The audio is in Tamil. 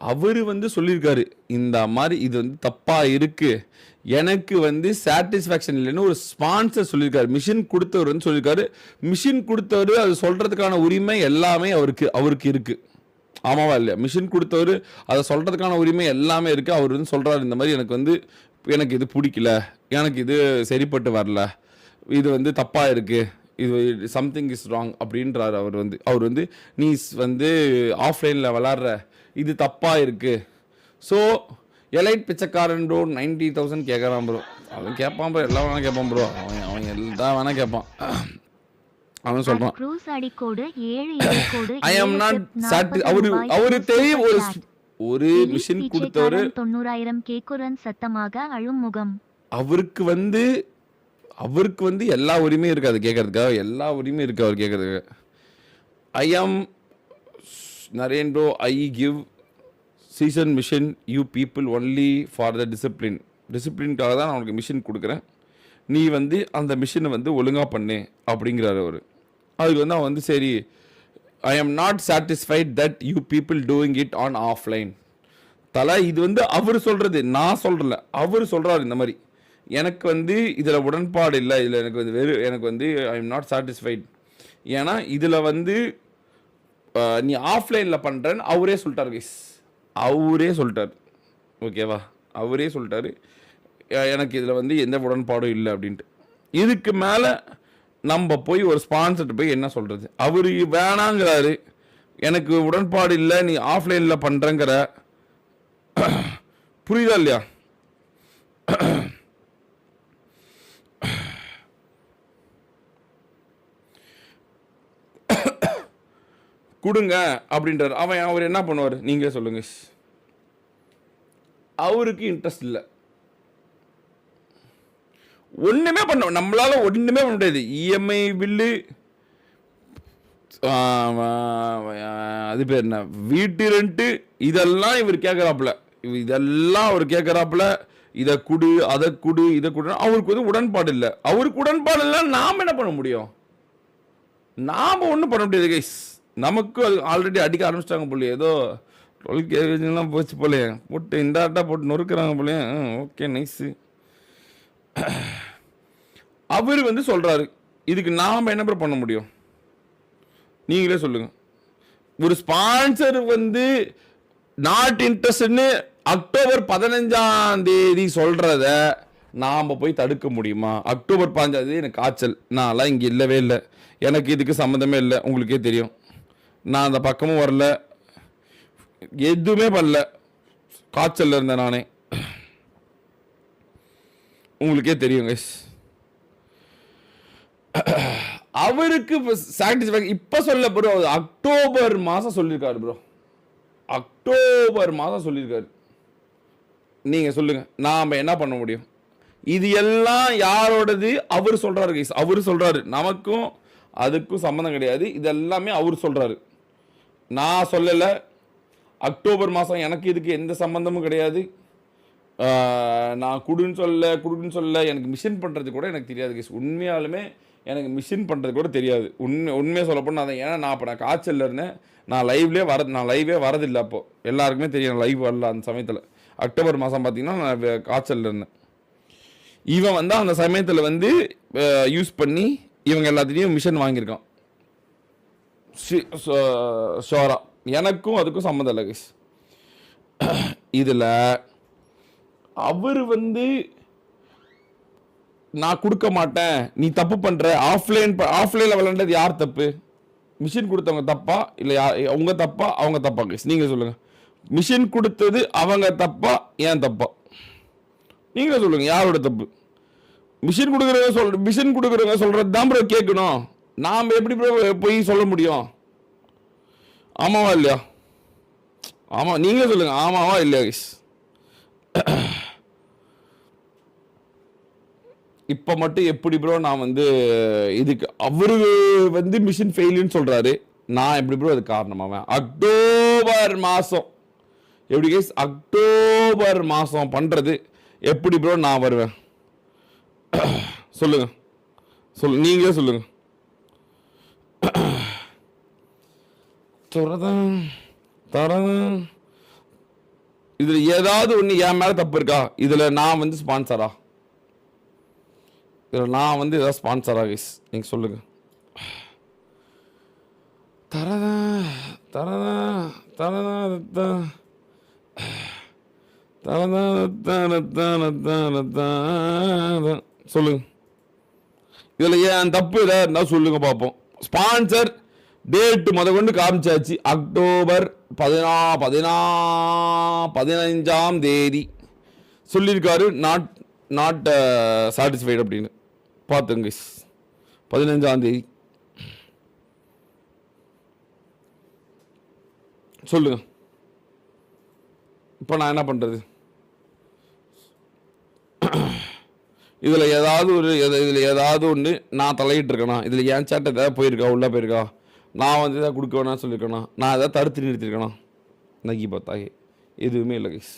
அவரு வந்து சொல்லியிருக்காரு, இந்த மாதிரி இது வந்து தப்பா இருக்கு, எனக்கு வந்து சாட்டிஸ்ஃபேக்ஷன் இல்லைன்னு ஒரு ஸ்பான்சர் சொல்லியிருக்காரு. மிஷின் கொடுத்தவர் வந்து சொல்லியிருக்காரு. மிஷின் கொடுத்தவர் அது சொல்றதுக்கான உரிமை எல்லாமே அவருக்கு இருக்கு. ஆமாவா இல்லையா? மிஷின் கொடுத்தவர் அதை சொல்றதுக்கான உரிமை எல்லாமே இருக்கு. அவர் வந்து சொல்றாரு, இந்த மாதிரி எனக்கு இது பிடிக்கல, எனக்கு இது சரிப்பட்டு வரல, இது வந்து தப்பா இருக்கு, இது சம்திங் இஸ் ராங் அப்படின்றாரு. அவர் வந்து நீ வந்து ஆஃப்லைனில் விளாட்ற, இது தப்பா இருக்கு. ஸோ எலைட் பிச்சைக்காரன் ப்ரோ 90,000 கேட்குறான் ப்ரோ. அவன் கேட்பான் ப்ரோ, எல்லாம் வேணா கேட்பான் ப்ரோ, அவன் எல்லாம் வேணா கேட்பான். அவன் சொல்றான், ஐ ஆம் நாட் அவரு தெரியும். ஒரு மிஷின் கொடுத்தவரு 90,000 கேக்குரன் சத்தமாக அழும் முகம். அவருக்கு வந்து எல்லா உரிமையும் இருக்கு அது கேட்கறதுக்காக, எல்லா உரிமையும் இருக்கு அவர் கேட்கறதுக்கு. I am Naren bro, I give season mission you people only for the டிசிப்ளின்காக தான் நான் உனக்கு மிஷின் கொடுக்குறேன், நீ வந்து அந்த மிஷினை வந்து ஒழுங்காக பண்ணு அப்படிங்கிறாரு அவர். அதுக்கு வந்து அவன் வந்து சரி, I am not satisfied that you people doing it on offline. இது வந்து அவர் சொல்கிறது, நான் சொல்கிறல, அவர் சொல்கிறார். இந்த மாதிரி எனக்கு வந்து இதில் உடன்பாடு இல்லை, இதில் எனக்கு வந்து ஐ எம் நாட் சாட்டிஸ்ஃபைட், ஏன்னா இதில் வந்து நீ ஆஃப்லைனில் பண்ணுறேன்னு அவரே சொல்லிட்டார் கைஸ். ஓகேவா, அவரே சொல்லிட்டாரு எனக்கு இதில் வந்து எந்த உடன்பாடும் இல்லை அப்படின்ட்டு. இதுக்கு மேலே நம்ம போய் ஒரு ஸ்பான்சர்ட்டு போய் என்ன சொல்கிறது? அவர் வேணாங்கிறாரு, எனக்கு உடன்பாடு இல்லை, நீ ஆஃப்லைனில் பண்ணுறங்கிற. புரியுதா இல்லையா? கொடுங்க அப்படின்றார். அவர் என்ன பண்ணுவார் நீங்களே சொல்லுங்க. அவருக்கு இன்ட்ரெஸ்ட் இல்லை, ஒன்றுமே நம்மளால ஒன்றுமே பண்ண முடியாது. இஎம்ஐ பில்லு, அது பேர் என்ன, வீட்டு ரெண்ட்டு, இதெல்லாம் இவர் கேட்குறாப்புல, இதை கொடு, அதை கொடு, இதை கொடு. அவருக்கு வந்து உடன்பாடு இல்லை. அவருக்கு உடன்பாடு இல்லை, நாம் என்ன பண்ண முடியும்? நாம் ஒன்றும் பண்ண முடியாது கைஸ். நமக்கு அது ஆல்ரெடி அடிக்க ஆரம்பிச்சிட்டாங்க போல, ஏதோ 12 கேஜிலாம் போச்சு போல, போட்டு இந்த ஆட்டா போட்டு நொறுக்குறாங்க போல. Okay nice. அவர் வந்து சொல்றாரு, இதுக்கு நாம் என்ன பண்ண முடியும்? நீங்களே சொல்லுங்க. ஒரு ஸ்பான்சர் வந்து நாட் இன்ட்ரெஸ்ட்னு அக்டோபர் 15 சொல்றத நாம் போய் தடுக்க முடியுமா? அக்டோபர் 15 எனக்கு காய்ச்சல், நான்லாம் இங்கே இல்லவே இல்லை, எனக்கு இதுக்கு சம்மந்தமே இல்லை, உங்களுக்கே தெரியும். நான் அந்த பக்கமும் வரல, எதுவுமே பண்ணல, காய்ச்சல் இருந்தேன் நானே, உங்களுக்கே தெரியும் கைஸ். அவருக்கு சாட்டிஸ்ஃபேக்ஷன் இப்போ சொல்ல ப்ரோ, அக்டோபர் மாதம் சொல்லியிருக்காரு ப்ரோ, அக்டோபர் மாதம் சொல்லியிருக்காரு. நீங்கள் சொல்லுங்கள், நாம் என்ன பண்ண முடியும்? இது எல்லாம் யாரோடது? அவர் சொல்கிறாரு கைஸ், அவர் சொல்கிறாரு. நமக்கும் அதுக்கும் சம்மந்தம் கிடையாது, இதெல்லாமே அவர் சொல்கிறாரு, நான் சொல்லலை. அக்டோபர் மாதம் எனக்கு இதுக்கு எந்த சம்மந்தமும் கிடையாது. நான் கொடுன்னு சொல்ல எனக்கு மிஷின் பண்ணுறது கூட எனக்கு தெரியாது கைஸ். உண்மையாலுமே எனக்கு மிஷின் பண்ணுறது கூட தெரியாது. உண்மையாக சொல்லப்போனால் அதை, ஏன்னா நான் காய்ச்சலில் இருந்தேன், நான் லைவே வரதில்லை. அப்போது எல்லாருக்குமே தெரியும் லைவ் வரல அந்த சமயத்தில். அக்டோபர் மாதம் பார்த்தீங்கன்னா நான் காய்ச்சலில் இருந்தேன். இவன் வந்து அந்த சமயத்தில் வந்து யூஸ் பண்ணி இவங்க எல்லாத்துலேயும் மிஷின் வாங்கியிருக்கான். ஷோரா எனக்கும் அதுக்கும் சம்மந்தம் இல்லை கைஸ். இதில் அவர் வந்து நான் கொடுக்க மாட்டேன், நீ தப்பு பண்ணுற, ஆஃப்லைனில் விளையாண்டது யார் தப்பு? மிஷின் கொடுத்தவங்க தப்பா இல்லை அவங்க தப்பா, அவங்க தப்பா கைஸ்? நீங்கள் சொல்லுங்கள். மிஷின் கொடுத்தது அவங்க தப்பா, ஏன் தப்பா? நீங்களே சொல்லுங்கள், யாரோட தப்பு? மிஷின் கொடுக்குறவங்க சொல்கிறது தான் ப்ரோ கேட்கணும். நாம் எப்படி ப்ரோ போய் சொல்ல முடியும்? ஆமாவா இல்லையா? ஆமாம், நீங்களே சொல்லுங்கள், ஆமாவா இல்லையா கைஸ்? இப்போ மட்டும் எப்படி ப்ரோ நான் வந்து இதுக்கு, அவரு வந்து மிஷின் ஃபெயிலுன்னு சொல்கிறாரு, நான் எப்படி ப்ரோ அது காரணமாவேன்? அக்டோபர் மாதம் எப்படி கைஸ்? அக்டோபர் மாதம் பண்ணுறது எப்படி ப்ரோ நான் வருவேன்? சொல்லுங்க, நீங்களே சொல்லுங்க. தரதான் இதில் ஏதாவது ஒன்று என் மேலே தப்பு இருக்கா? இதில் நான் வந்து ஸ்பான்சரா? இதில் நான் வந்து ஏதாவது ஸ்பான்சரா கைஸ்? நீங்கள் சொல்லுங்கள். தரதா தரதா தரதா சொல்லுங்க. இதில் ஏன் தப்பு ஏதாவது இருந்தால் சொல்லுங்க பார்ப்போம். ஸ்பான்சர் டேட்டு கொண்டு காமிச்சாச்சு. அக்டோபர் 15ஆம் தேதி சொல்லியிருக்காரு. நாட் சாட்டிஸ்ஃபைடு அப்படின்னு பார்த்துங்க கைஸ். 15ஆம் தேதி சொல்லுங்க. இப்போ நான் என்ன பண்ணுறது? இதில் ஏதாவது ஒன்று நான் தலையிட்டு இருக்கேனா? இதில் என் சேட்டை ஏதாவது போயிருக்கா, உள்ளே போயிருக்கா? நான் வந்து எதாவது கொடுக்க வேணாம்னு சொல்லியிருக்கேனா? நான் எதாவது தடுத்து நிறுத்திருக்கேனா? நகி பார்த்தாயே எதுவுமே இல்லை கைஸ்.